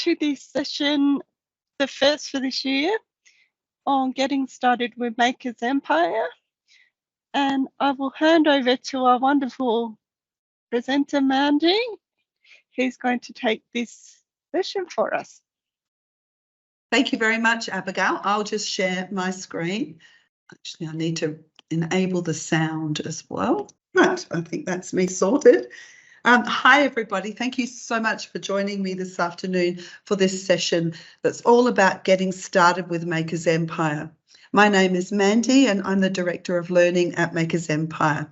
to this session, the first for this year, on getting started with Maker's Empire. And I will hand over to our wonderful presenter, Mandi, who's going to take this session for us. Thank you very much, Abigail. I'll just share my screen. Actually, I need to enable the sound as well. Right, I think that's me sorted. Hi, everybody. Thank you so much for joining me this afternoon for this session that's all about getting started with Maker's Empire. My name is Mandi and I'm the Director of Learning at Maker's Empire.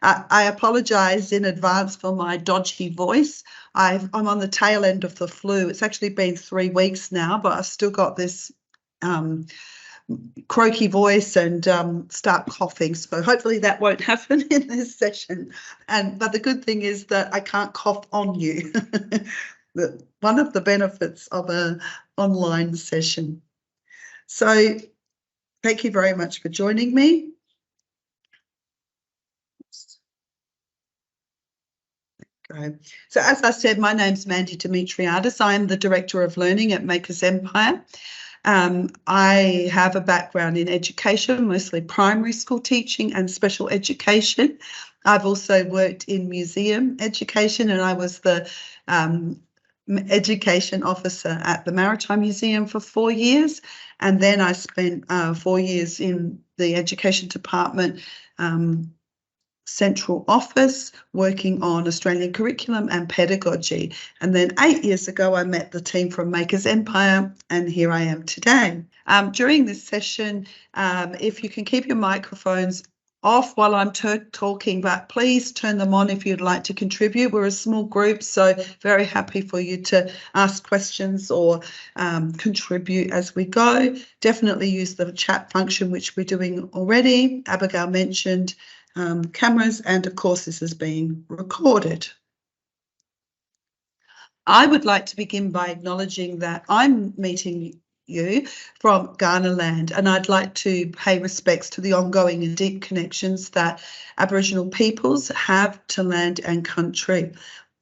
I apologise in advance for my dodgy voice. I'm on the tail end of the flu. It's actually been 3 weeks now, but I've still got this croaky voice and start coughing. So hopefully that won't happen in this session. But the good thing is that I can't cough on you. One of the benefits of an online session. So thank you very much for joining me. Okay. So as I said, my name's Mandi Dimitriadis. I am the Director of Learning at Maker's Empire. I have a background in education, mostly primary school teaching and special education. I've also worked in museum education and I was the education officer at the Maritime Museum for 4 years. And then I spent 4 years in the education department central office working on Australian curriculum and pedagogy. And then 8 years ago, I met the team from Maker's Empire, and here I am today. During this session, if you can keep your microphones off while I'm talking, but please turn them on if you'd like to contribute. We're a small group, so very happy for you to ask questions or contribute as we go. Definitely use the chat function, which we're doing already. Abigail mentioned cameras, and of course this is being recorded. I would like to begin by acknowledging that I'm meeting you from Ghana land, and I'd like to pay respects to the ongoing and deep connections that Aboriginal peoples have to land and country.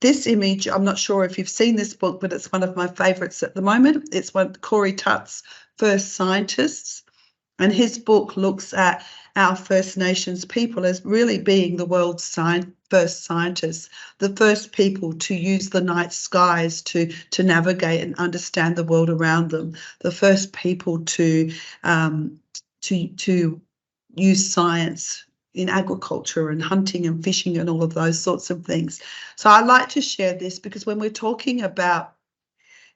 This image, I'm not sure if you've seen this book, but it's one of my favourites at the moment. It's one of Corey Tutt's First Scientists, and his book looks at our First Nations people as really being the world's first scientists, the first people to use the night skies to navigate and understand the world around them, the first people to use science in agriculture and hunting and fishing and all of those sorts of things. So I like to share this because when we're talking about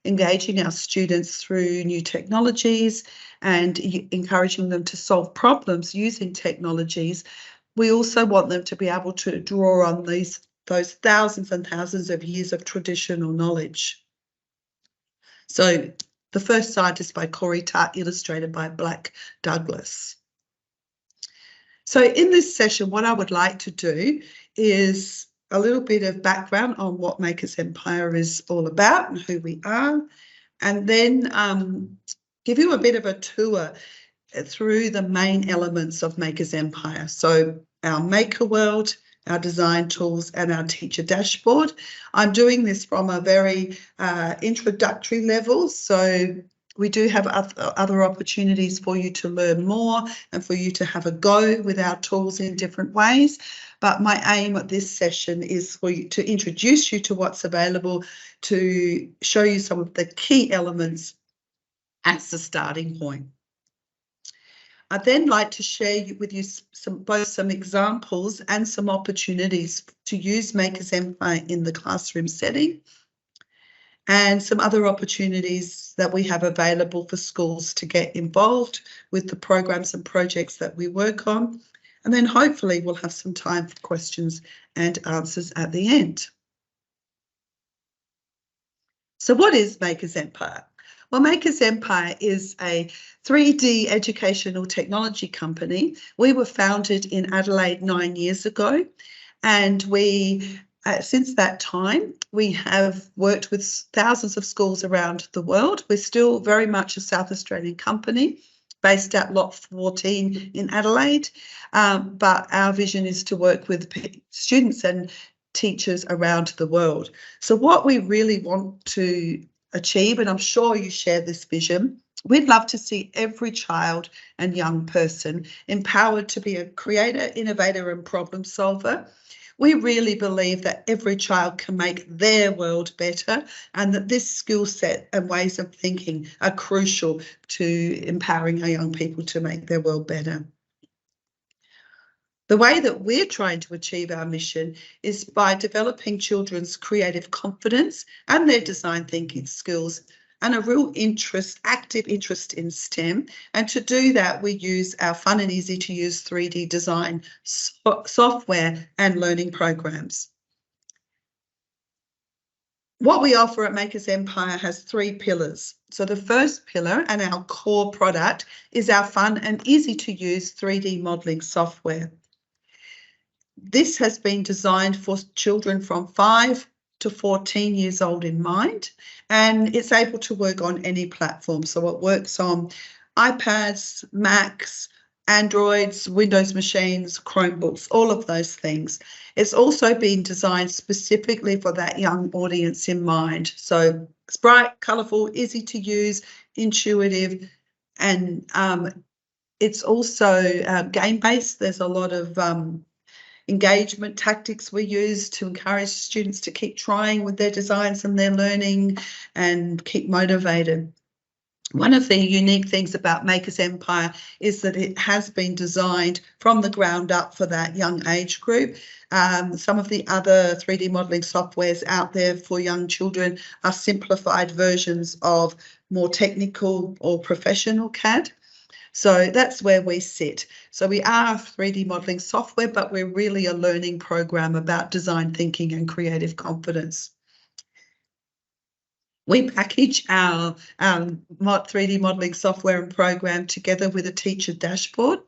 engaging our students through new technologies and encouraging them to solve problems using technologies, we also want them to be able to draw on those thousands and thousands of years of traditional knowledge. So The First Scientist by Corey Tutt, illustrated by Black Douglas. So in this session, what I would like to do is a little bit of background on what Maker's Empire is all about and who we are, and then give you a bit of a tour through the main elements of Maker's Empire. So our maker world, our design tools, and our teacher dashboard. I'm doing this from a very introductory level, so we do have other opportunities for you to learn more and for you to have a go with our tools in different ways. But my aim at this session is for you to introduce you to what's available, to show you some of the key elements as the starting point. I'd then like to share with you both some examples and some opportunities to use Maker's Empire in the classroom setting, and some other opportunities that we have available for schools to get involved with the programs and projects that we work on. And then hopefully we'll have some time for questions and answers at the end. So what is Maker's Empire? Well, Maker's Empire is a 3D educational technology company. We were founded in Adelaide 9 years ago, and we since that time, we have worked with thousands of schools around the world. We're still very much a South Australian company based at Lot 14 in Adelaide, but our vision is to work with students and teachers around the world. So what we really want to achieve, and I'm sure you share this vision, we'd love to see every child and young person empowered to be a creator, innovator, and problem solver. We really believe that every child can make their world better, and that this skill set and ways of thinking are crucial to empowering our young people to make their world better. The way that we're trying to achieve our mission is by developing children's creative confidence and their design thinking skills, and a real interest, active interest in STEM. And to do that, we use our fun and easy to use 3D design software and learning programs. What we offer at Makers Empire has 3 pillars. So the first pillar and our core product is our fun and easy to use 3D modelling software. This has been designed for children from 5 to 14 years old in mind, and it's able to work on any platform. So it works on iPads, Macs, Androids, Windows machines, Chromebooks, all of those things. It's also been designed specifically for that young audience in mind. So it's bright, colourful, easy to use, intuitive, and it's also game-based. There's a lot of engagement tactics we use to encourage students to keep trying with their designs and their learning and keep motivated. One of the unique things about Makers Empire is that it has been designed from the ground up for that young age group. Some of the other 3D modelling softwares out there for young children are simplified versions of more technical or professional CAD. So that's where we sit. So we are 3D modelling software, but we're really a learning program about design thinking and creative confidence. We package our 3D modelling software and program together with a teacher dashboard.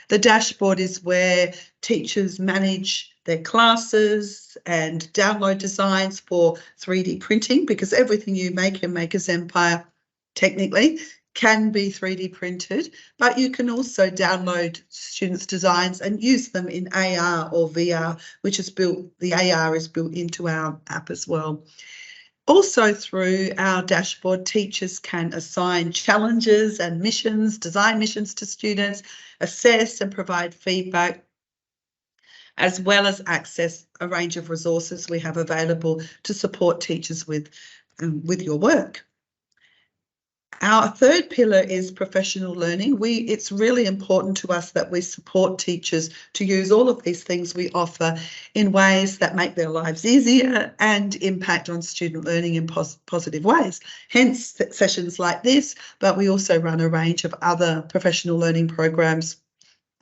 The dashboard is where teachers manage their classes and download designs for 3D printing, because everything you make in Makers Empire technically can be 3D printed, but you can also download students' designs and use them in AR or VR, which is built, the AR is built into our app as well. Also through our dashboard, teachers can assign challenges and missions, design missions to students, assess and provide feedback, as well as access a range of resources we have available to support teachers with your work. Our third pillar is professional learning. It's really important to us that we support teachers to use all of these things we offer in ways that make their lives easier and impact on student learning in positive ways. Hence sessions like this, but we also run a range of other professional learning programs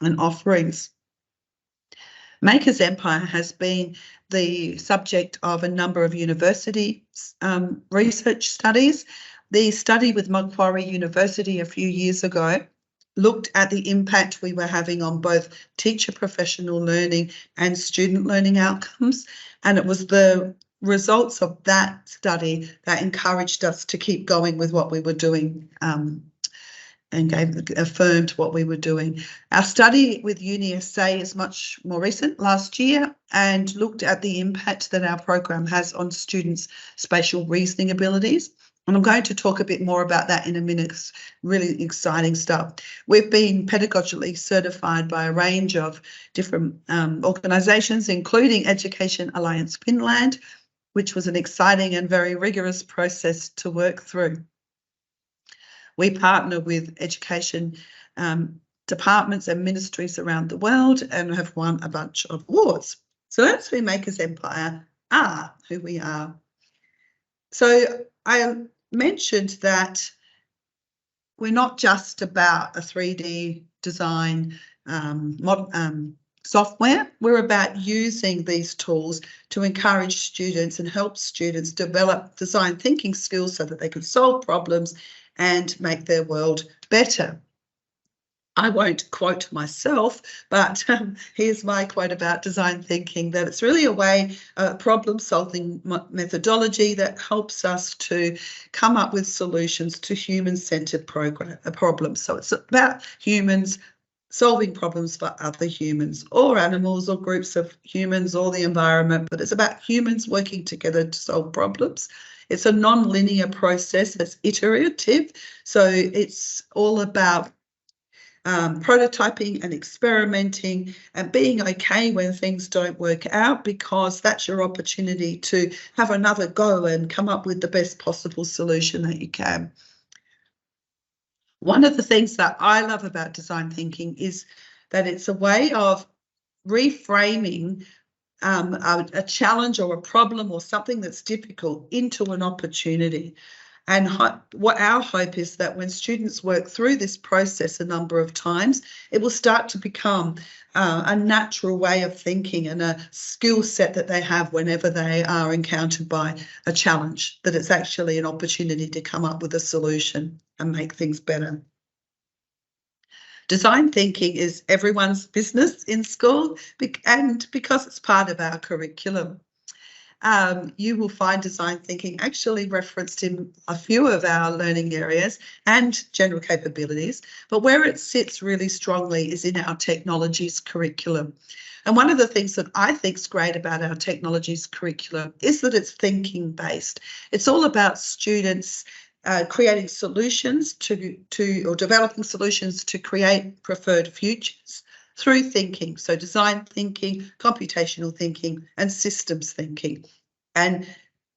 and offerings. Makers Empire has been the subject of a number of university research studies. The study with Macquarie University a few years ago looked at the impact we were having on both teacher professional learning and student learning outcomes, and it was the results of that study that encouraged us to keep going with what we were doing and affirmed what we were doing. Our study with UniSA is much more recent, last year, and looked at the impact that our program has on students' spatial reasoning abilities. And I'm going to talk a bit more about that in a minute. It's really exciting stuff. We've been pedagogically certified by a range of different organisations, including Education Alliance Finland, which was an exciting and very rigorous process to work through. We partner with education departments and ministries around the world and have won a bunch of awards. So that's who Makers Empire are, who we are. So I mentioned that we're not just about a 3D design software. We're about using these tools to encourage students and help students develop design thinking skills so that they can solve problems and make their world better. I won't quote myself, but here's my quote about design thinking, that it's really a way, a problem-solving methodology that helps us to come up with solutions to human-centred problems. So it's about humans solving problems for other humans or animals or groups of humans or the environment, but it's about humans working together to solve problems. It's a non-linear process that's iterative, so it's all about prototyping and experimenting and being okay when things don't work out, because that's your opportunity to have another go and come up with the best possible solution that you can. One of the things that I love about design thinking is that it's a way of reframing a challenge or a problem or something that's difficult into an opportunity. And what our hope is that when students work through this process a number of times, it will start to become a natural way of thinking and a skill set that they have whenever they are encountered by a challenge, that it's actually an opportunity to come up with a solution and make things better. Design thinking is everyone's business in school, and because it's part of our curriculum. You will find design thinking actually referenced in a few of our learning areas and general capabilities, but where it sits really strongly is in our technologies curriculum. And one of the things that I think is great about our technologies curriculum is that it's thinking based. It's all about students creating solutions or developing solutions to create preferred futures through thinking. So design thinking, computational thinking, and systems thinking. And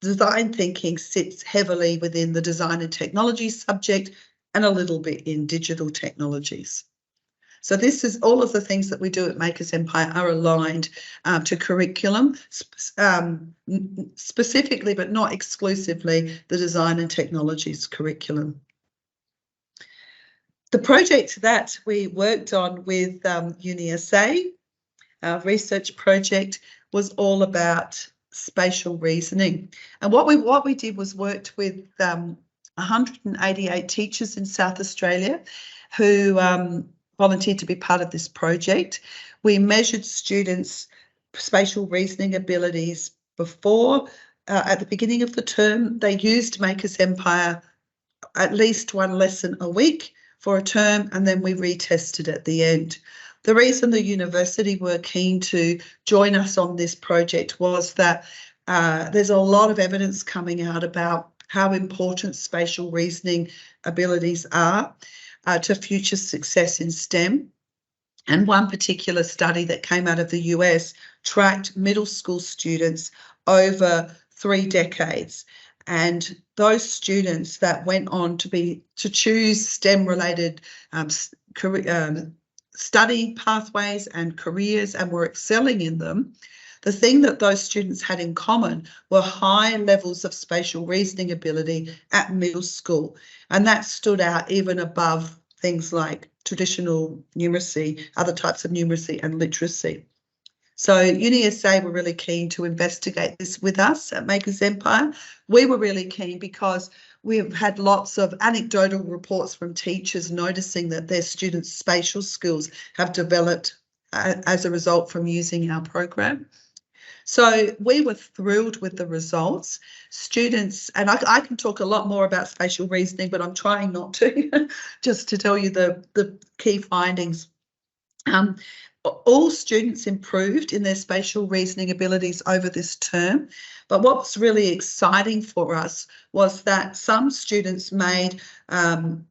design thinking sits heavily within the design and technology subject and a little bit in digital technologies. So this is all of the things that we do at Makers Empire are aligned to curriculum, specifically but not exclusively the design and technologies curriculum. The project that we worked on with UniSA, our research project, was all about spatial reasoning. And what we did was worked with 188 teachers in South Australia who volunteered to be part of this project. We measured students' spatial reasoning abilities before, at the beginning of the term. They used Makers Empire at least one lesson a week for a term, and then we retested at the end. The reason the university were keen to join us on this project was that there's a lot of evidence coming out about how important spatial reasoning abilities are to future success in STEM. And one particular study that came out of the US tracked middle school students over 3 decades. And those students that went on to choose STEM-related study pathways and careers and were excelling in them, the thing that those students had in common were high levels of spatial reasoning ability at middle school. And that stood out even above things like traditional numeracy, other types of numeracy and literacy. So UniSA were really keen to investigate this with us at Makers Empire. We were really keen because we've had lots of anecdotal reports from teachers noticing that their students' spatial skills have developed as a result from using our program. So we were thrilled with the results. Students, and I can talk a lot more about spatial reasoning, but I'm trying not to, just to tell you the key findings. All students improved in their spatial reasoning abilities over this term, but what's really exciting for us was that some students made higher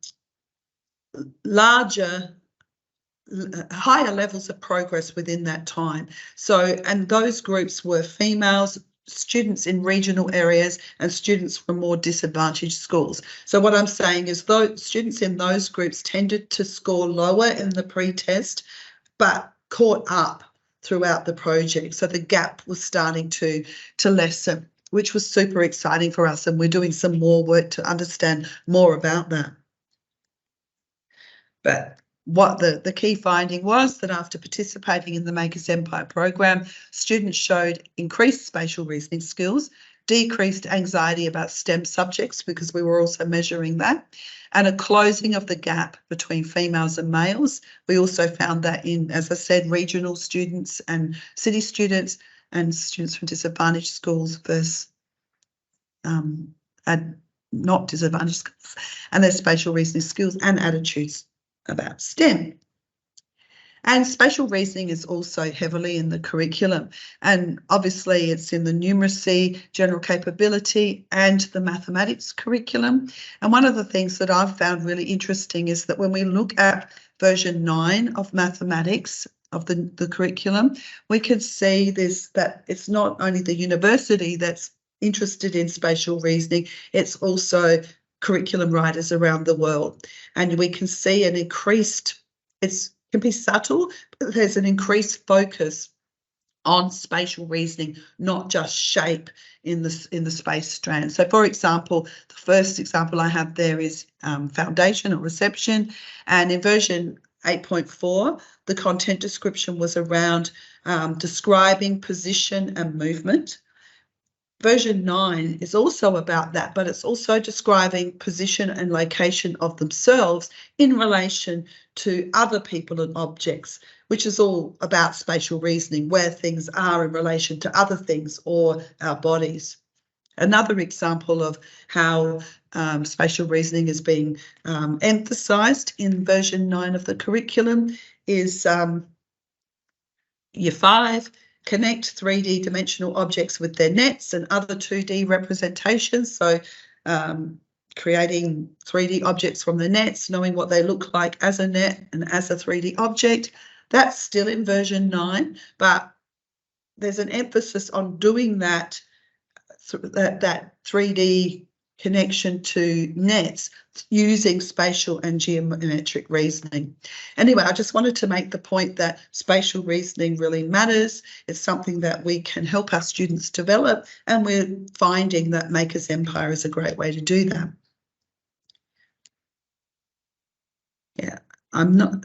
levels of progress within that time. So, and those groups were females, students in regional areas, and students from more disadvantaged schools. So what I'm saying is those students in those groups tended to score lower in the pre-test, but caught up throughout the project. So the gap was starting to lessen, which was super exciting for us, and we're doing some more work to understand more about that. But what the key finding was that after participating in the Makers Empire program, students showed increased spatial reasoning skills, decreased anxiety about STEM subjects, because we were also measuring that, and a closing of the gap between females and males. We also found that in, as I said, regional students and city students and students from disadvantaged schools versus not disadvantaged schools, and their spatial reasoning skills and attitudes about STEM. And spatial reasoning is also heavily in the curriculum. And obviously it's in the numeracy, general capability, and the mathematics curriculum. And one of the things that I've found really interesting is that when we look at version 9 of mathematics, of the curriculum, we can see this, that it's not only the university that's interested in spatial reasoning, it's also curriculum writers around the world. And we can see an increased, it can be subtle, but there's an increased focus on spatial reasoning, not just shape in the space strand. So, for example, the first example I have there is foundation or reception, and in version 8.4, the content description was around describing position and movement. Version 9 is also about that, but it's also describing position and location of themselves in relation to other people and objects, which is all about spatial reasoning, where things are in relation to other things or our bodies. Another example of how spatial reasoning is being emphasised in version 9 of the curriculum is Year 5, connect 3D dimensional objects with their nets and other 2D representations. So creating 3D objects from the nets, knowing what they look like as a net and as a 3D object. That's still in version 9, but there's an emphasis on doing that 3D connection to nets using spatial and geometric reasoning. Anyway, I just wanted to make the point that spatial reasoning really matters. It's something that we can help our students develop, and we're finding that Maker's Empire is a great way to do that. Yeah, I'm not...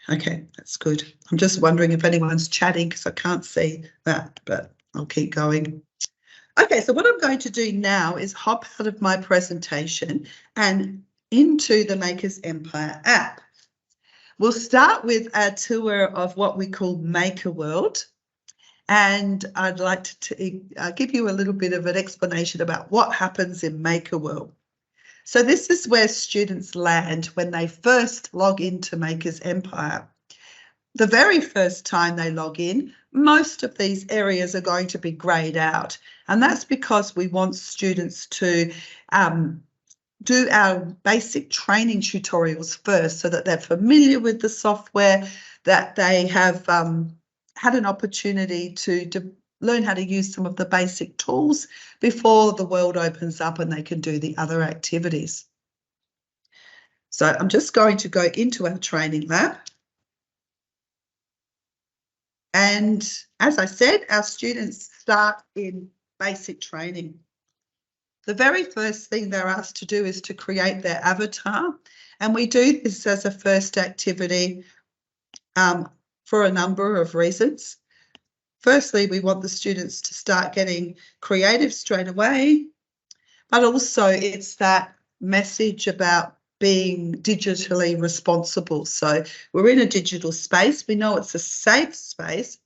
Okay, that's good. I'm just wondering if anyone's chatting because I can't see that, but I'll keep going. Okay, so what I'm going to do now is hop out of my presentation and into the Maker's Empire app. We'll start with a tour of what we call Maker World, and I'd like to give you a little bit of an explanation about what happens in Maker World. So this is where students land when they first log into Maker's Empire. The very first time they log in, most of these areas are going to be greyed out, and that's because we want students to do our basic training tutorials first so that they're familiar with the software, that they have had an opportunity to learn how to use some of the basic tools before the world opens up and they can do the other activities. So I'm just going to go into our training lab. And as I said, our students start in basic training. The very first thing they're asked to do is to create their avatar. And we do this as a first activity for a number of reasons. Firstly, we want the students to start getting creative straight away, but also it's that message about being digitally responsible. So we're in a digital space. We know it's a safe space,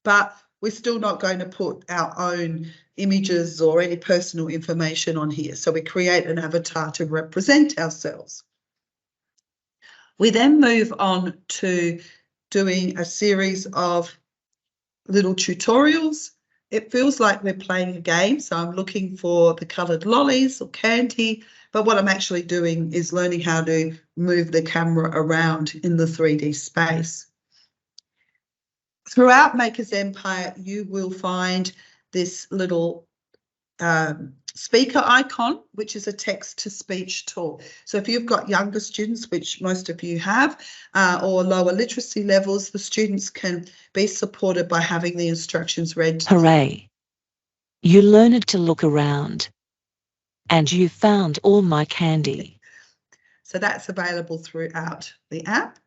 but we're still not going to put our own images or any personal information on here. So we create an avatar to represent ourselves. We then move on to doing a series of little tutorials. It feels like we're playing a game, so I'm looking for the coloured lollies or candy, but what I'm actually doing is learning how to move the camera around in the 3D space. Throughout Maker's Empire, you will find this little speaker icon, which is a text-to-speech tool. So if you've got younger students, which most of you have, or lower literacy levels, the students can be supported by having the instructions read. Hooray! You learned to look around, and you found all my candy. So that's available throughout the app.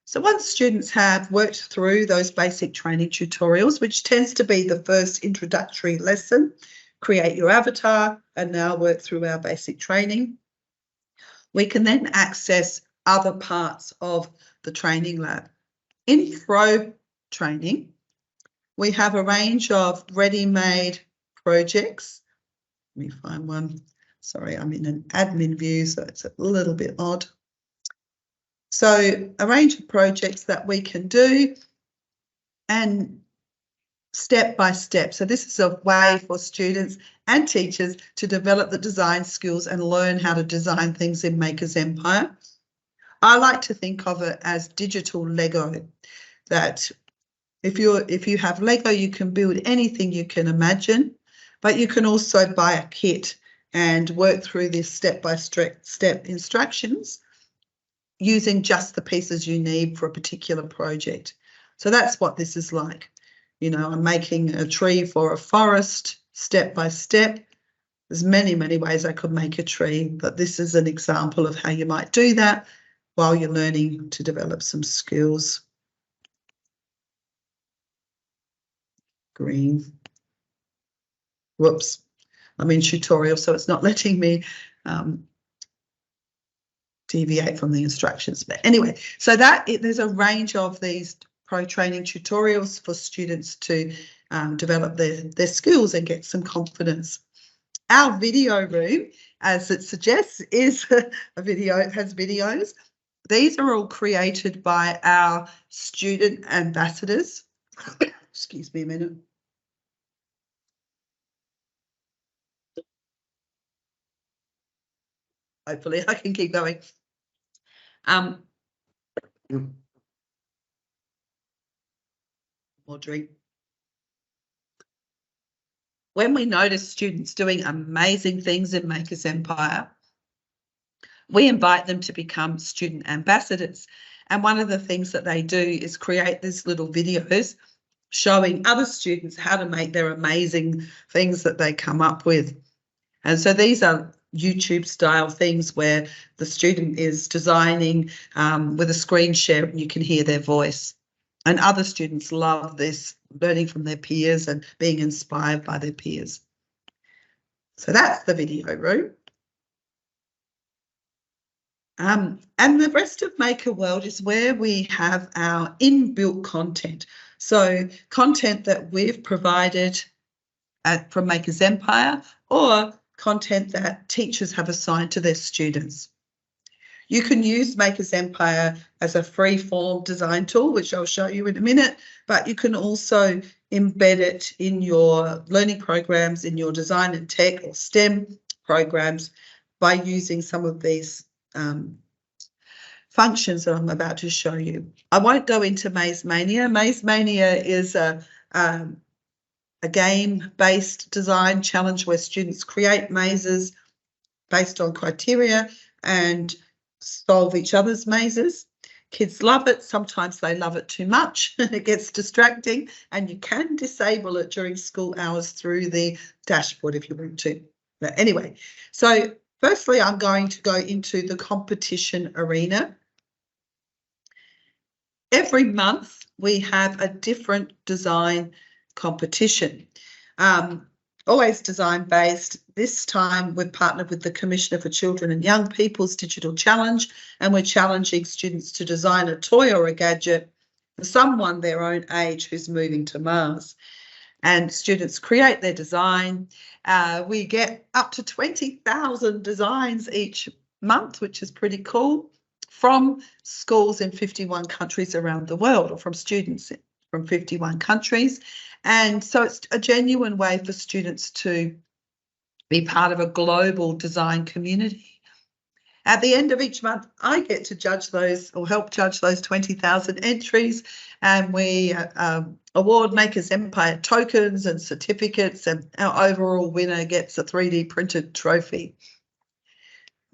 So once students have worked through those basic training tutorials, which tends to be the first introductory lesson, create your avatar, and now work through our basic training, we can then access other parts of the training lab. In Pro training, we have a range of ready-made projects. Let me find one. Sorry, I'm in an admin view, so it's a little bit odd. So a range of projects that we can do, and step by step. So this is a way for students and teachers to develop the design skills and learn how to design things in Maker's Empire. I like to think of it as digital Lego, that if you have Lego, you can build anything you can imagine, but you can also buy a kit and work through this step-by-step instructions using just the pieces you need for a particular project. So that's what this is like. You know, I'm making a tree for a forest step by step. There's many, many ways I could make a tree, but this is an example of how you might do that while you're learning to develop some skills. Green. Whoops. I'm in tutorial, so it's not letting me deviate from the instructions. But anyway, so there's a range of these pro training tutorials for students to develop their skills and get some confidence. Our video room, as it suggests, is a video. It has videos. These are all created by our student ambassadors. Excuse me a minute. Hopefully I can keep going. More drink. When we notice students doing amazing things in Maker's Empire, we invite them to become student ambassadors. And one of the things that they do is create these little videos showing other students how to make their amazing things that they come up with. And so these are YouTube style things where the student is designing with a screen share and you can hear their voice. And other students love this, learning from their peers and being inspired by their peers. So that's the video room. And the rest of Maker World is where we have our inbuilt content. So content that we've provided from Maker's Empire, or content that teachers have assigned to their students. You can use Maker's Empire as a free-form design tool, which I'll show you in a minute, but you can also embed it in your learning programs, in your design and tech or STEM programs by using some of these functions that I'm about to show you. I won't go into Maze Mania. Maze Mania is a game-based design challenge where students create mazes based on criteria and solve each other's mazes. Kids love it. Sometimes they love it too much and it gets distracting, and you can disable it during school hours through the dashboard if you want to. But anyway, so firstly, I'm going to go into the competition arena. Every month we have a different design competition, always design based. This time we've partnered with the Commissioner for Children and Young People's Digital Challenge, and we're challenging students to design a toy or a gadget for someone their own age who's moving to Mars. And students create their design. We get up to 20,000 designs each month, which is pretty cool, from schools in 51 countries around the world, or from students from 51 countries. And so it's a genuine way for students to be part of a global design community. At the end of each month, I get to judge those, or help judge those 20,000 entries, and we award Maker's Empire tokens and certificates, and our overall winner gets a 3D printed trophy.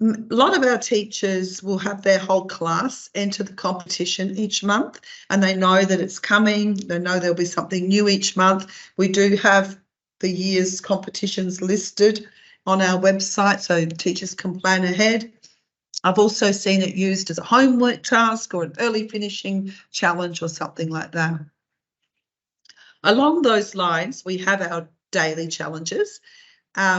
A lot of our teachers will have their whole class enter the competition each month, and they know that it's coming. They know there'll be something new each month. We do have the year's competitions listed on our website so teachers can plan ahead. I've also seen it used as a homework task or an early finishing challenge or something like that. Along those lines, we have our daily challenges,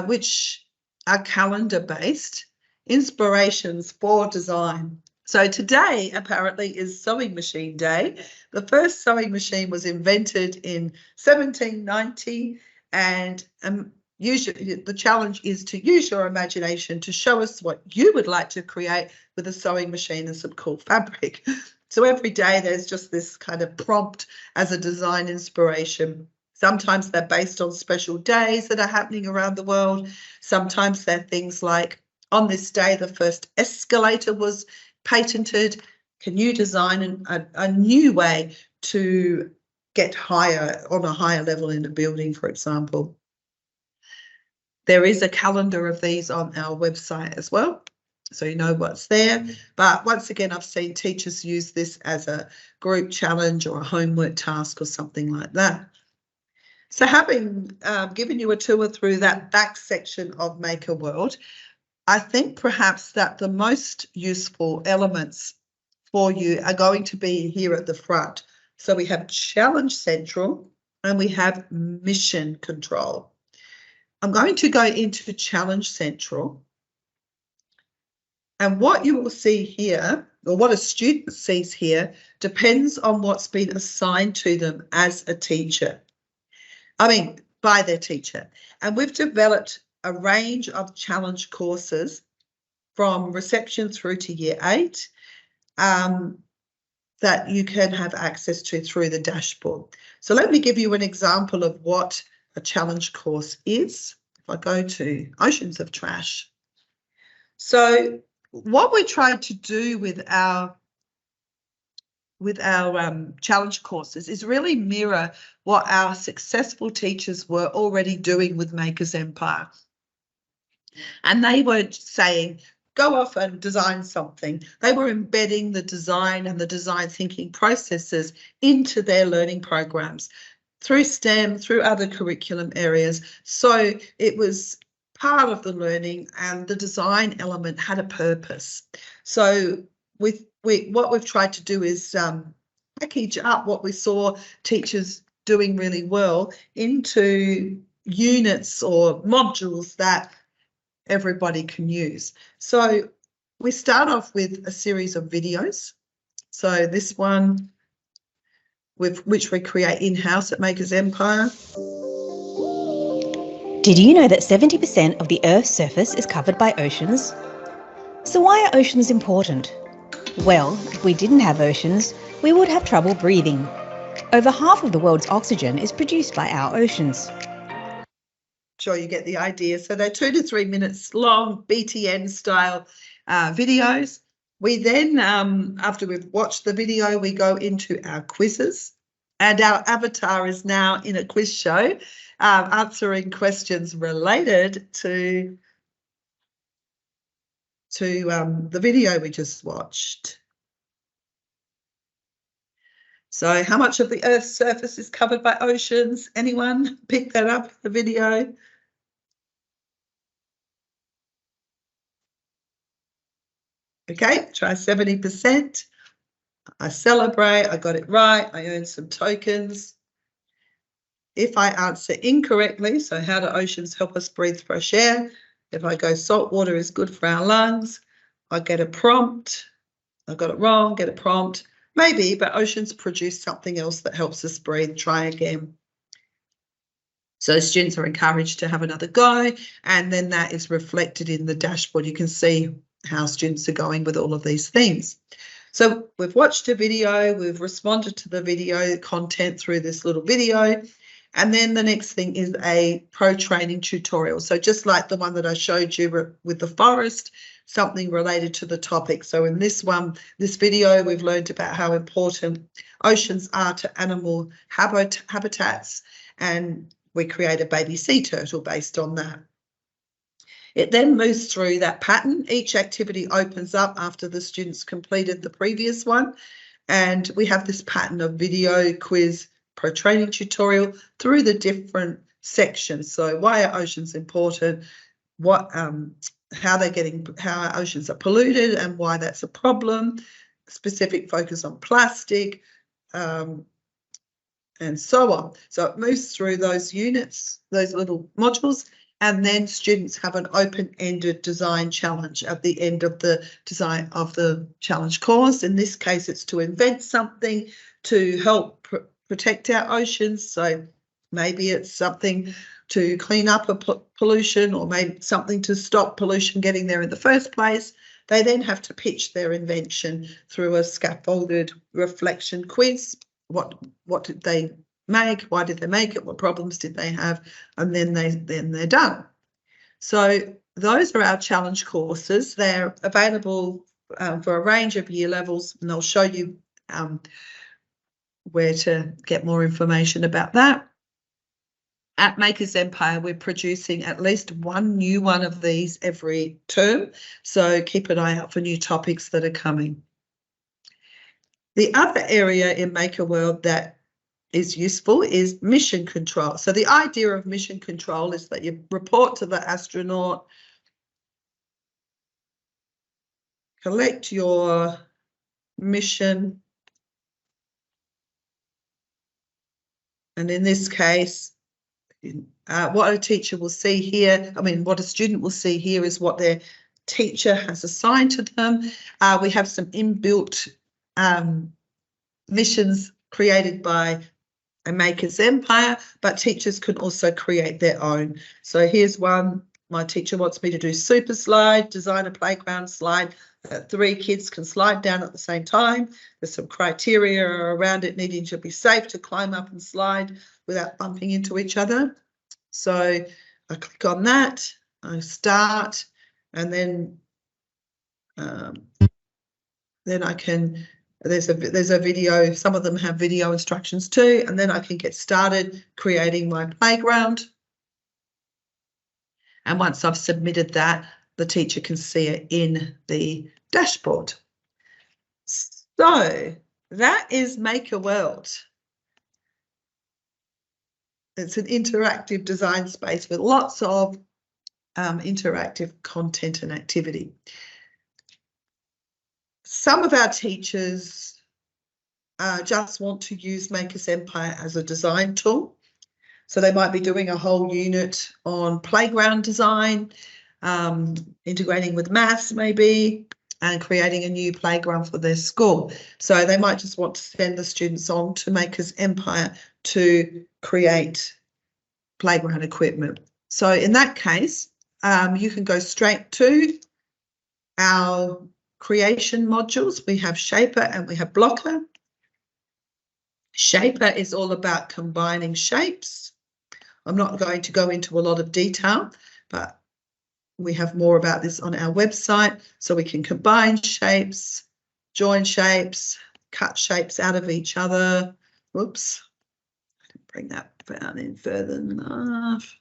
which are calendar-based inspirations for design. So today apparently is Sewing Machine Day. The first sewing machine was invented in 1790, and the challenge is to use your imagination to show us what you would like to create with a sewing machine and some cool fabric. So every day there's just this kind of prompt as a design inspiration. Sometimes they're based on special days that are happening around the world. Sometimes they're things like, on this day, the first escalator was patented. Can you design a new way to get higher, on a higher level in a building, for example? There is a calendar of these on our website as well, so you know what's there. But once again, I've seen teachers use this as a group challenge or a homework task or something like that. So having given you a tour through that back section of Maker World, I think perhaps that the most useful elements for you are going to be here at the front. So we have Challenge Central and we have Mission Control. I'm going to go into Challenge Central, and what you will see here, or what a student sees here, depends on what's been assigned to them as a teacher. By their teacher. And we've developed a range of challenge courses from reception through to year 8 that you can have access to through the dashboard. So let me give you an example of what a challenge course is. If I go to Oceans of Trash. So what we're trying to do with our challenge courses is really mirror what our successful teachers were already doing with Maker's Empire. And they weren't saying, go off and design something. They were embedding the design and the design thinking processes into their learning programs through STEM, through other curriculum areas. So it was part of the learning, and the design element had a purpose. So what we've tried to do is package up what we saw teachers doing really well into units or modules that everybody can use. So we start off with a series of videos. So this one, which we create in-house at Maker's Empire. Did you know that 70% of the Earth's surface is covered by oceans? So why are oceans important? Well, if we didn't have oceans, we would have trouble breathing. Over half of the world's oxygen is produced by our oceans. Sure, you get the idea. So they're 2 to 3 minutes long, BTN style videos. We then, after we've watched the video, we go into our quizzes, and our avatar is now in a quiz show, answering questions related to the video we just watched. So how much of the Earth's surface is covered by oceans? Anyone pick that up in the video? Okay, try 70%. I celebrate, I got it right, I earned some tokens. If I answer incorrectly, so how do oceans help us breathe fresh air? If I go salt water is good for our lungs, I get a prompt. I got it wrong, get a prompt. Maybe, but oceans produce something else that helps us breathe. Try again. So students are encouraged to have another go, and then that is reflected in the dashboard. You can see how students are going with all of these things. So we've watched a video, we've responded to the video content through this little video, and then the next thing is a pro training tutorial. So just like the one that I showed you with the forest, something related to the topic. So in this video, we've learned about how important oceans are to animal habitats, and we create a baby sea turtle based on that. It then moves through that pattern. Each activity opens up after the students completed the previous one, and we have this pattern of video, quiz, pro training tutorial through the different sections. So why are oceans important? How our oceans are polluted and why that's a problem. Specific focus on plastic, and so on. So it moves through those units, those little modules, and then students have an open-ended design challenge at the end of the design of the challenge course. In this case, it's to invent something to help protect our oceans. So maybe it's something to clean up a pollution, or maybe something to stop pollution getting there in the first place. They then have to pitch their invention through a scaffolded reflection quiz. What did they make? Why did they make it? What problems did they have? And then they're done. So those are our challenge courses. They're available for a range of year levels, and I'll show you where to get more information about that. At Makers Empire, we're producing at least one new one of these every term, so keep an eye out for new topics that are coming. The other area in Maker World that is useful is mission control. So the idea of mission control is that you report to the astronaut, collect your mission, and in this case, what a teacher will see here, what a student will see here is what their teacher has assigned to them. We have some inbuilt missions created by a Makers Empire, but teachers can also create their own. So here's one. My teacher wants me to do super slide, design a playground slide that 3 kids can slide down at the same time. There's some criteria around it needing to be safe to climb up and slide without bumping into each other. So I click on that, I start, and then I can, there's a video, some of them have video instructions too, and then I can get started creating my playground. And once I've submitted that, the teacher can see it in the dashboard. So that is Maker World. It's an interactive design space with lots of interactive content and activity. Some of our teachers just want to use Makers Empire as a design tool. So they might be doing a whole unit on playground design, integrating with maths maybe, and creating a new playground for their school. So they might just want to send the students on to Makers Empire to create playground equipment. So in that case, you can go straight to our creation modules. We have Shaper and we have Blocker. Shaper is all about combining shapes. I'm not going to go into a lot of detail, but we have more about this on our website. So we can combine shapes, join shapes, cut shapes out of each other. Whoops, I didn't bring that down in further enough.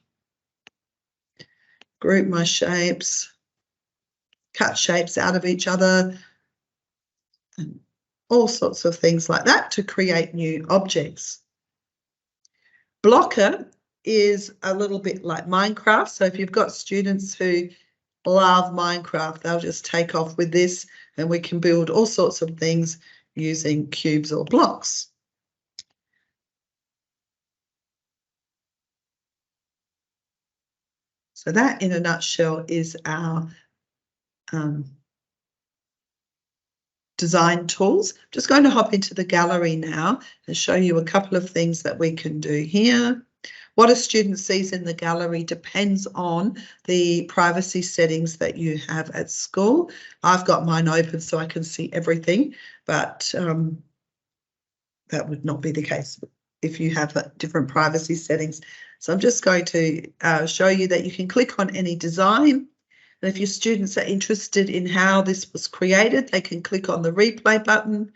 Group my shapes, cut shapes out of each other, and all sorts of things like that to create new objects. Blocker is a little bit like Minecraft. So if you've got students who love Minecraft, they'll just take off with this and we can build all sorts of things using cubes or blocks. So that in a nutshell is our design tools. I'm just going to hop into the gallery now and show you a couple of things that we can do here. What a student sees in the gallery depends on the privacy settings that you have at school. I've got mine open so I can see everything, but that would not be the case if you have different privacy settings. So I'm just going to show you that you can click on any design. And if your students are interested in how this was created, they can click on the replay button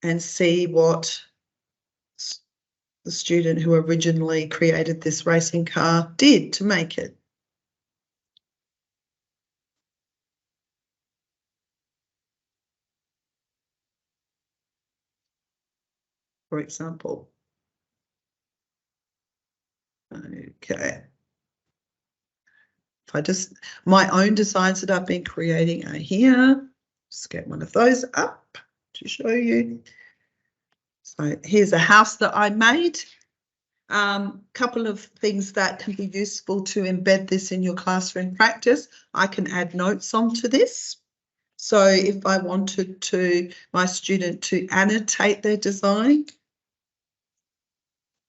and see what the student who originally created this racing car did to make it. For example. Okay. If I just, my own designs that I've been creating are here. Just get one of those up to show you. So here's a house that I made. Couple of things that can be useful to embed this in your classroom practice. I can add notes onto this. So if I wanted my student to annotate their design,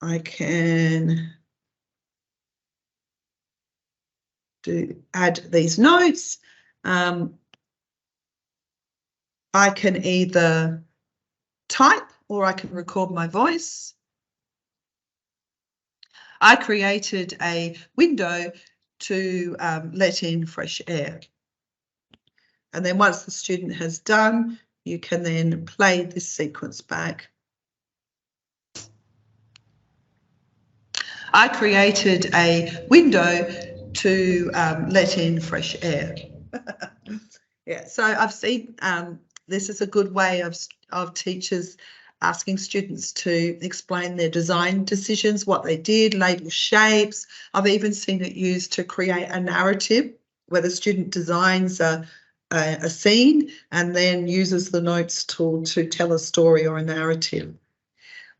I can add these notes. I can either type or I can record my voice. I created a window to let in fresh air. And then once the student has done, you can then play this sequence back. I created a window to let in fresh air. Yeah, so I've seen this is a good way of teachers asking students to explain their design decisions, what they did, label shapes. I've even seen it used to create a narrative where the student designs a scene and then uses the notes tool to tell a story or a narrative.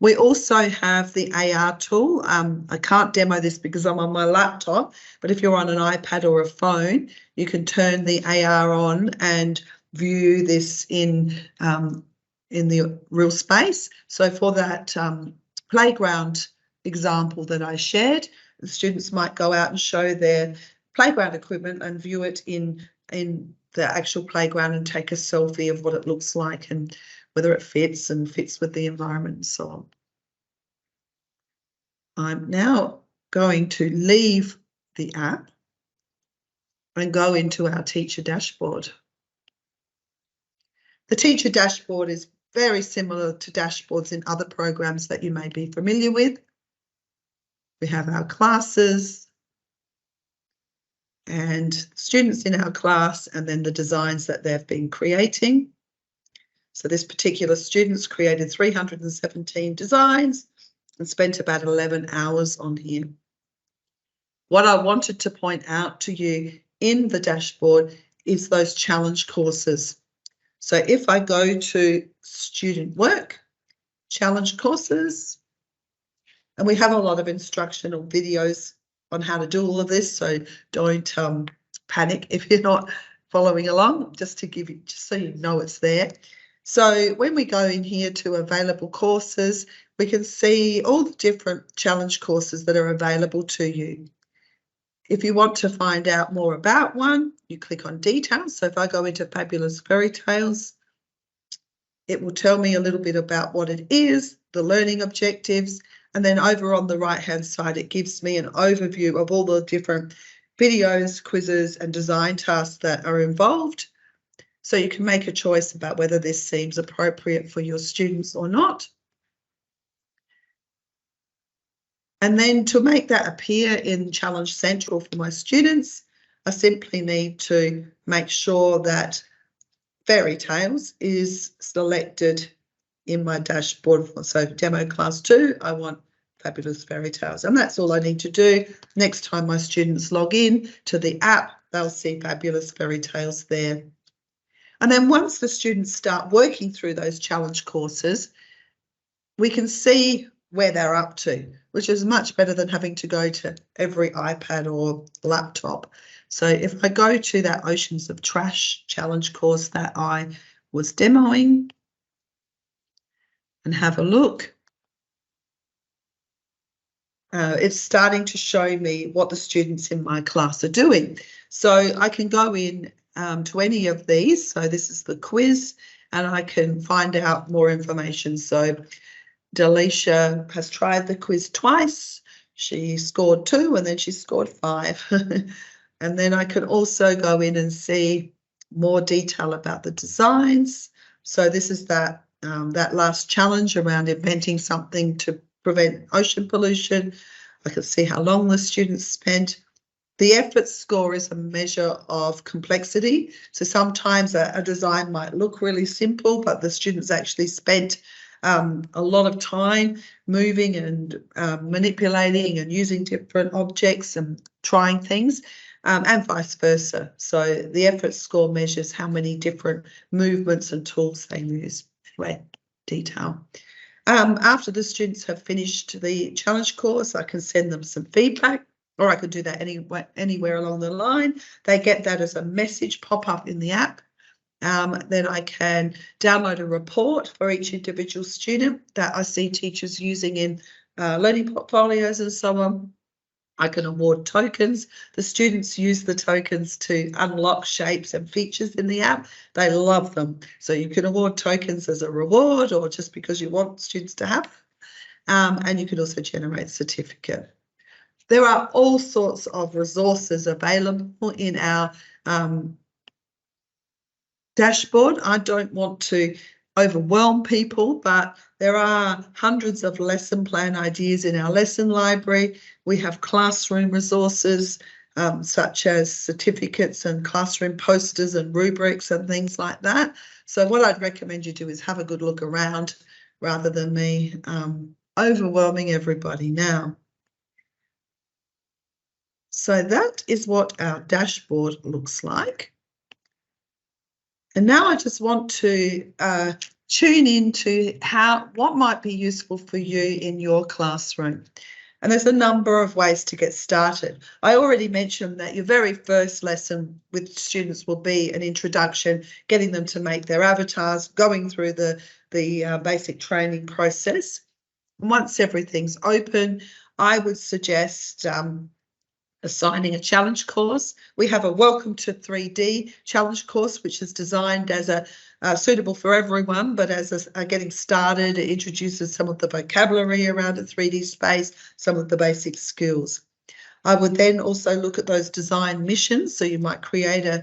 We also have the AR tool. I can't demo this because I'm on my laptop, but if you're on an iPad or a phone, you can turn the AR on and view this in the real space. So for that playground example that I shared, the students might go out and show their playground equipment and view it in the actual playground and take a selfie of what it looks like and whether it fits with the environment and so on. I'm now going to leave the app and go into our teacher dashboard. The teacher dashboard is very similar to dashboards in other programs that you may be familiar with. We have our classes and students in our class and then the designs that they've been creating. So this particular student's created 317 designs and spent about 11 hours on here. What I wanted to point out to you in the dashboard is those challenge courses. So if I go to student work, challenge courses, and we have a lot of instructional videos on how to do all of this, so don't panic if you're not following along, just so you know it's there. So when we go in here to available courses, we can see all the different challenge courses that are available to you. If you want to find out more about one, you click on details. So if I go into Fabulous Fairy Tales, it will tell me a little bit about what it is, the learning objectives, and then over on the right-hand side, it gives me an overview of all the different videos, quizzes, and design tasks that are involved. So you can make a choice about whether this seems appropriate for your students or not. And then to make that appear in Challenge Central for my students, I simply need to make sure that Fairy Tales is selected in my dashboard. So Demo Class 2, I want Fabulous Fairy Tales. And that's all I need to do. Next time my students log in to the app, they'll see Fabulous Fairy Tales there. And then once the students start working through those challenge courses, we can see where they're up to, which is much better than having to go to every iPad or laptop. So if I go to that Oceans of Trash challenge course that I was demoing and have a look, it's starting to show me what the students in my class are doing. So I can go in to any of these. So this is the quiz and I can find out more information. So Delisha has tried the quiz twice. She scored 2 and then she scored 5. And then I can also go in and see more detail about the designs. So this is that last challenge around inventing something to prevent ocean pollution. I can see how long the students spent. The effort score is a measure of complexity. So sometimes a design might look really simple, but the students actually spent a lot of time moving and manipulating and using different objects and trying things, and vice versa. So the effort score measures how many different movements and tools they use. Anyway, detail. After the students have finished the challenge course, I can send them some feedback, or I could do that anywhere along the line. They get that as a message pop up in the app. Then I can download a report for each individual student that I see teachers using in learning portfolios and so on. I can award tokens. The students use the tokens to unlock shapes and features in the app. They love them. So you can award tokens as a reward or just because you want students to have. And you can also generate a certificate. There are all sorts of resources available in our dashboard. I don't want to overwhelm people, but there are hundreds of lesson plan ideas in our lesson library. We have classroom resources such as certificates and classroom posters and rubrics and things like that. So what I'd recommend you do is have a good look around rather than me overwhelming everybody now. So that is what our dashboard looks like. And now I just want to tune into what might be useful for you in your classroom. And there's a number of ways to get started. I already mentioned that your very first lesson with students will be an introduction, getting them to make their avatars, going through the basic training process. Once everything's open, I would suggest assigning a challenge course. We have a Welcome to 3D challenge course, which is designed as a suitable for everyone, but as a getting started, it introduces some of the vocabulary around a 3D space, some of the basic skills. I would then also look at those design missions. So you might create a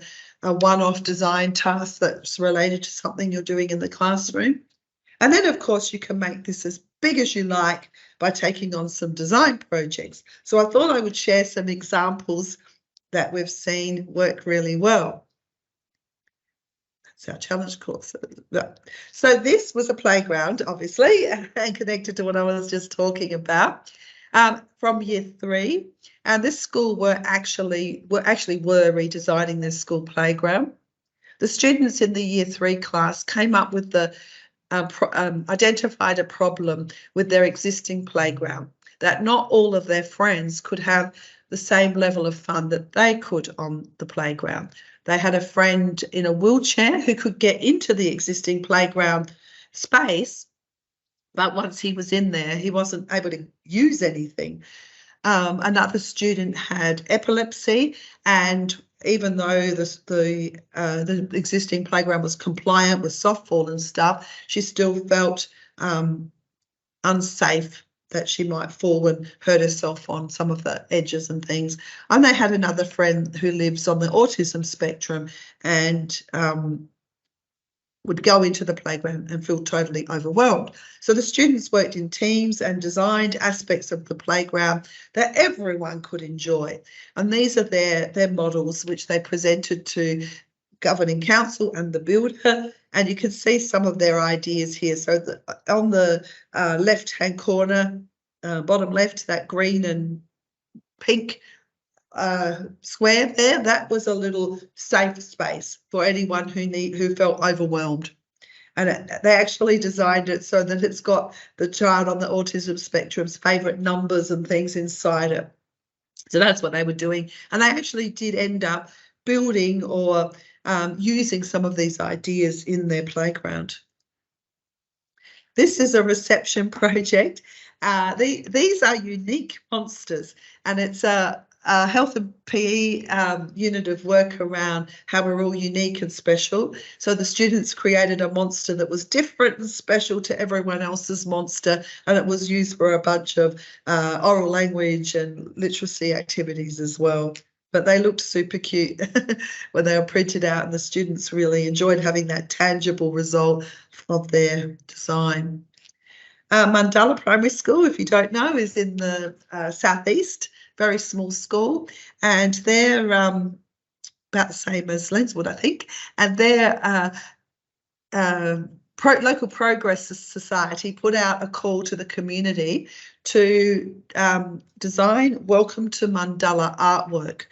one-off design task that's related to something you're doing in the classroom. And then, of course, you can make this as big as you like by taking on some design projects. So I thought I would share some examples that we've seen work really well. That's our challenge course. So this was a playground, obviously, and connected to what I was just talking about, from year 3. And this school were actually redesigning this school playground. The students in the year 3 class came up with identified a problem with their existing playground, that not all of their friends could have the same level of fun that they could on the playground. They had a friend in a wheelchair who could get into the existing playground space, but once he was in there, he wasn't able to use anything. Another student had epilepsy, and even though the existing playground was compliant with softball and stuff, she still felt unsafe, that she might fall and hurt herself on some of the edges and things. And they had another friend who lives on the autism spectrum and would go into the playground and feel totally overwhelmed. So the students worked in teams and designed aspects of the playground that everyone could enjoy. And these are their models, which they presented to Governing Council and the builder. And you can see some of their ideas here. So on the left-hand corner, bottom left, that green and pink square there, that was a little safe space for anyone who felt overwhelmed. And they actually designed it so that it's got the child on the autism spectrum's favourite numbers and things inside it. So that's what they were doing. And they actually did end up building or using some of these ideas in their playground. This is a reception project. These are unique monsters, and it's a health and PE unit of work around how we're all unique and special. So the students created a monster that was different and special to everyone else's monster, and it was used for a bunch of oral language and literacy activities as well. But they looked super cute when they were printed out, and the students really enjoyed having that tangible result of their design. Mandala Primary School, if you don't know, is in the southeast, very small school, and they're about the same as Lenswood, I think, and their Local Progress Society put out a call to the community to design Welcome to Mandala artwork,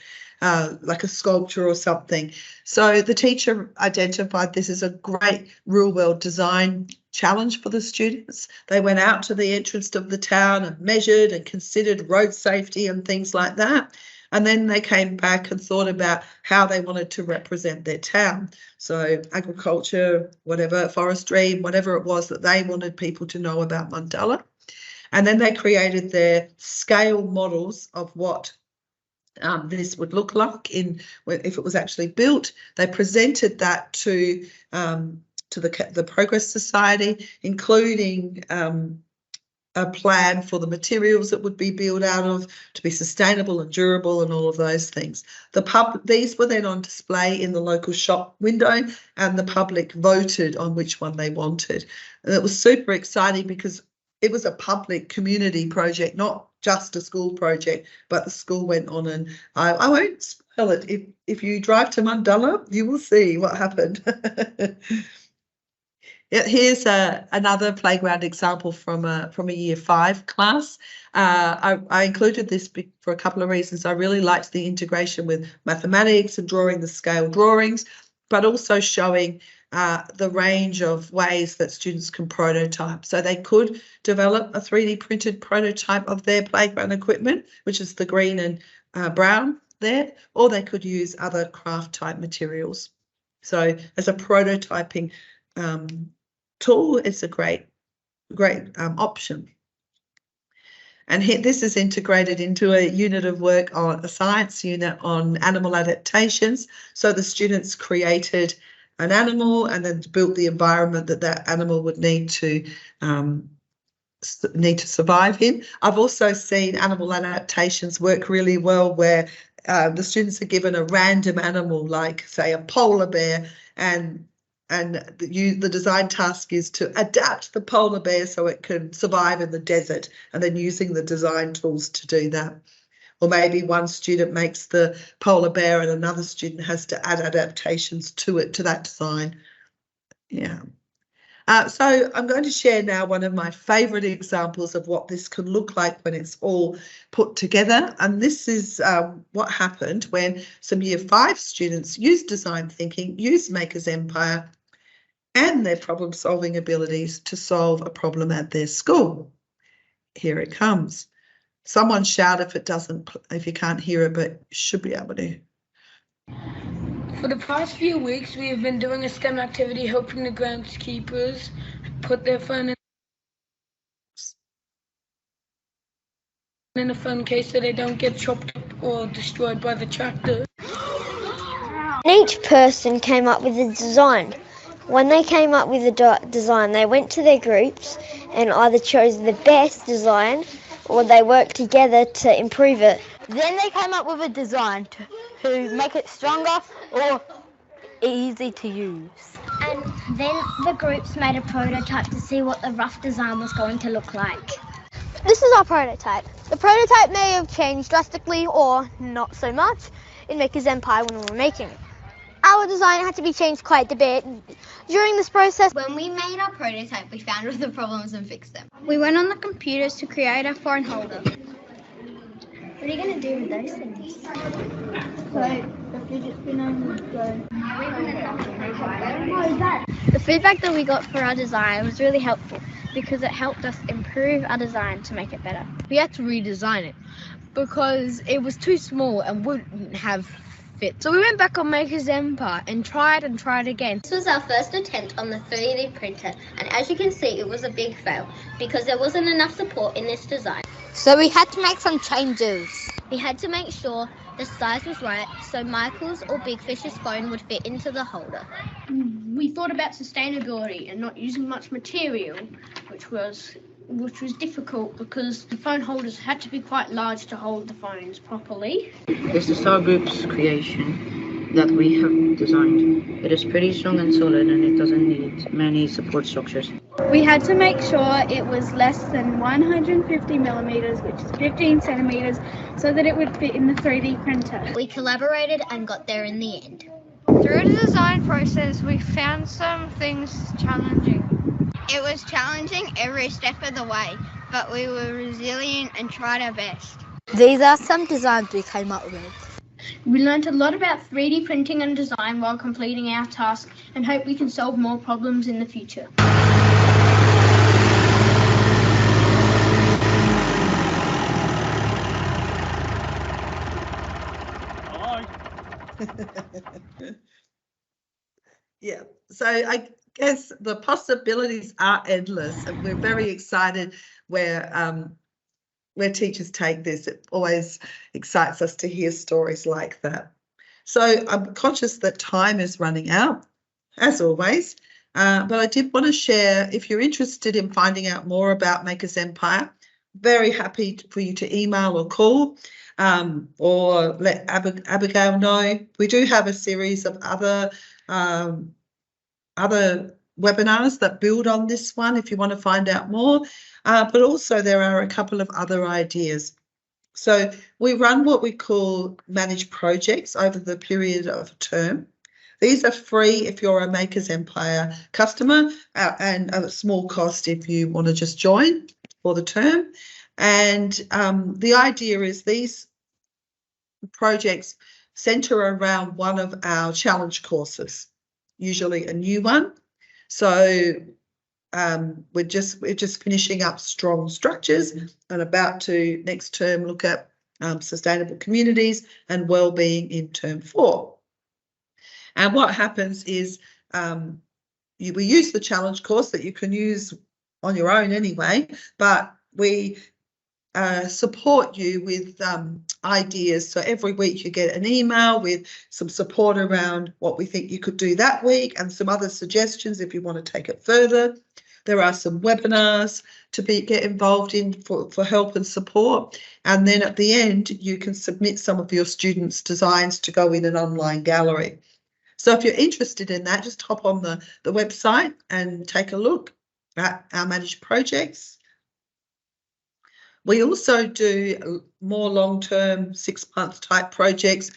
like a sculpture or something. So the teacher identified this as a great real-world design challenge for the students. They went out to the entrance of the town and measured and considered road safety and things like that. And then they came back and thought about how they wanted to represent their town. So agriculture, whatever, forestry, whatever it was that they wanted people to know about Mandala. And then they created their scale models of what this would look like if it was actually built. They presented that to the Progress Society, including a plan for the materials that would be built out of to be sustainable and durable and all of those things. These were then on display in the local shop window, and the public voted on which one they wanted. And it was super exciting because it was a public community project, not just a school project, but the school went on, and I won't spoil it. If you drive to Mundalla, you will see what happened. Here's another playground example from a Year 5 class. I included this for a couple of reasons. I really liked the integration with mathematics and drawing the scale drawings, but also showing the range of ways that students can prototype. So they could develop a 3D printed prototype of their playground equipment, which is the green and brown there, or they could use other craft type materials. So as a prototyping tool, it's a great option. And here, this is integrated into a unit of work on a science unit on animal adaptations. So the students created an animal and then built the environment that animal would need to survive in. I've also seen animal adaptations work really well where the students are given a random animal, like say a polar bear, and the design task is to adapt the polar bear so it can survive in the desert, and then using the design tools to do that. Or maybe one student makes the polar bear and another student has to add adaptations to that design. Yeah. So I'm going to share now one of my favourite examples of what this can look like when it's all put together. And this is what happened when some Year 5 students used design thinking, used Maker's Empire and their problem-solving abilities to solve a problem at their school. Here it comes. Someone shout if you can't hear it, but you should be able to. For the past few weeks, we have been doing a STEM activity helping the groundskeepers put their phone in a phone case so they don't get chopped up or destroyed by the tractor. Each person came up with a design. When they came up with a design, they went to their groups and either chose the best design or they worked together to improve it. Then they came up with a design to make it stronger or easy to use. And then the groups made a prototype to see what the rough design was going to look like. This is our prototype. The prototype may have changed drastically or not so much in Maker's Empire when we were making it. Our design had to be changed quite a bit during this process. When we made our prototype, we found all the problems and fixed them. We went on the computers to create our phone holder. What are you going to do with those things? So the fidget spinner would go. The feedback that we got for our design was really helpful because it helped us improve our design to make it better. We had to redesign it because it was too small and wouldn't have fit. So we went back on Maker's Empire and tried again. This was our first attempt on the 3D printer, and as you can see, it was a big fail because there wasn't enough support in this design. So we had to make some changes. We had to make sure the size was right so Michael's or Big Fish's phone would fit into the holder. We thought about sustainability and not using much material, which was difficult because the phone holders had to be quite large to hold the phones properly. This is our group's creation that we have designed. It is pretty strong and solid and it doesn't need many support structures. We had to make sure it was less than 150 millimeters, which is 15 centimeters, so that it would fit in the 3D printer. We collaborated and got there in the end. Through the design process, we found some things challenging. It was challenging every step of the way, but we were resilient and tried our best. These are some designs we came up with. We learned a lot about 3D printing and design while completing our task and hope we can solve more problems in the future. Yeah, so I guess the possibilities are endless, and we're very excited where teachers take this. It always excites us to hear stories like that. So I'm conscious that time is running out, as always, but I did want to share, if you're interested in finding out more about Makers Empire, very happy for you to email or call, or let Abigail know. We do have a series of other webinars that build on this one if you want to find out more, but also there are a couple of other ideas. So we run what we call managed projects over the period of a term. These are free if you're a Makers Empire customer, and at a small cost if you want to just join for the term. And the idea is these projects centre around one of our challenge courses, usually a new one. So we're just finishing up strong structures and about to next term look at sustainable communities and wellbeing in term 4. And what happens is we use the challenge course that you can use on your own anyway, but we support you with ideas. So every week you get an email with some support around what we think you could do that week and some other suggestions if you want to take it further. There are some webinars to get involved in for help and support. And then at the end, you can submit some of your students' designs to go in an online gallery. So if you're interested in that, just hop on the website and take a look at our managed projects. We also do more long-term 6-month type projects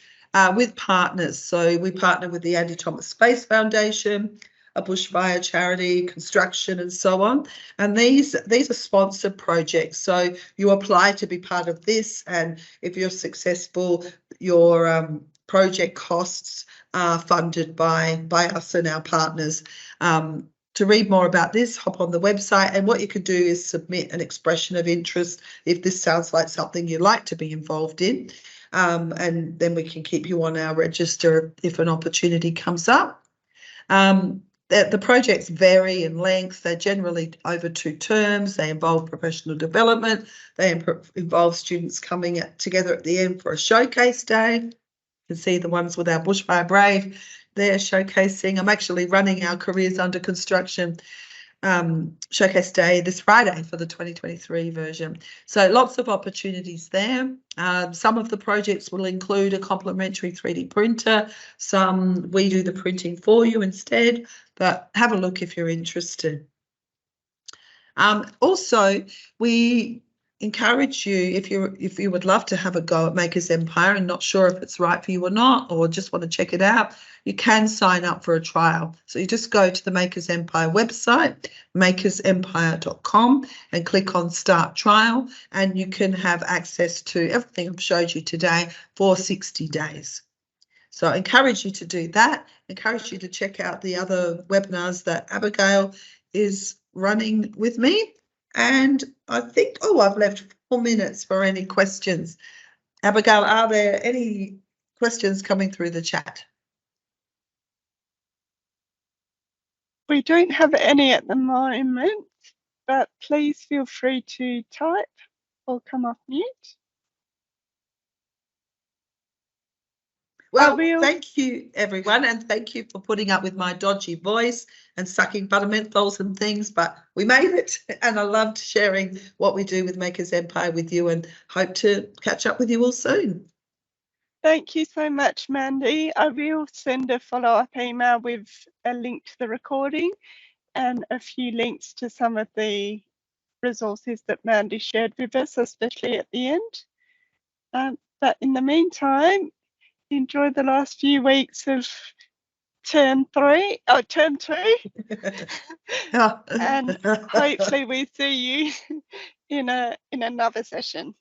with partners. So we partner with the Andy Thomas Space Foundation, a bushfire charity, construction and so on. And these are sponsored projects. So you apply to be part of this, and if you're successful, your project costs are funded by us and our partners. To read more about this, hop on the website, and what you can do is submit an expression of interest if this sounds like something you'd like to be involved in, and then we can keep you on our register if an opportunity comes up. The projects vary in length. They're generally over 2 terms. They involve professional development. They involve students coming together at the end for a showcase day. You can see the ones with our Bushfire Brave. They're showcasing. I'm actually running our Careers Under Construction showcase day this Friday for the 2023 version. So lots of opportunities there. Some of the projects will include a complimentary 3D printer. Some we do the printing for you instead, but have a look if you're interested. Also, we encourage you, if you would love to have a go at Makers Empire and not sure if it's right for you or not, or just want to check it out, you can sign up for a trial. So you just go to the Makers Empire website, makersempire.com, and click on Start Trial, and you can have access to everything I've showed you today for 60 days. So I encourage you to do that. I encourage you to check out the other webinars that Abigail is running with me. And I think, I've left 4 minutes for any questions. Abigail, are there any questions coming through the chat? We don't have any at the moment, but please feel free to type or come off mute. Well, thank you, everyone, and thank you for putting up with my dodgy voice and sucking buttermenthols and things, but we made it, and I loved sharing what we do with Makers Empire with you, and hope to catch up with you all soon. Thank you so much, Mandy. I will send a follow-up email with a link to the recording and a few links to some of the resources that Mandy shared with us, especially at the end. But in the meantime, enjoy the last few weeks of term 2, and hopefully we see you in another session.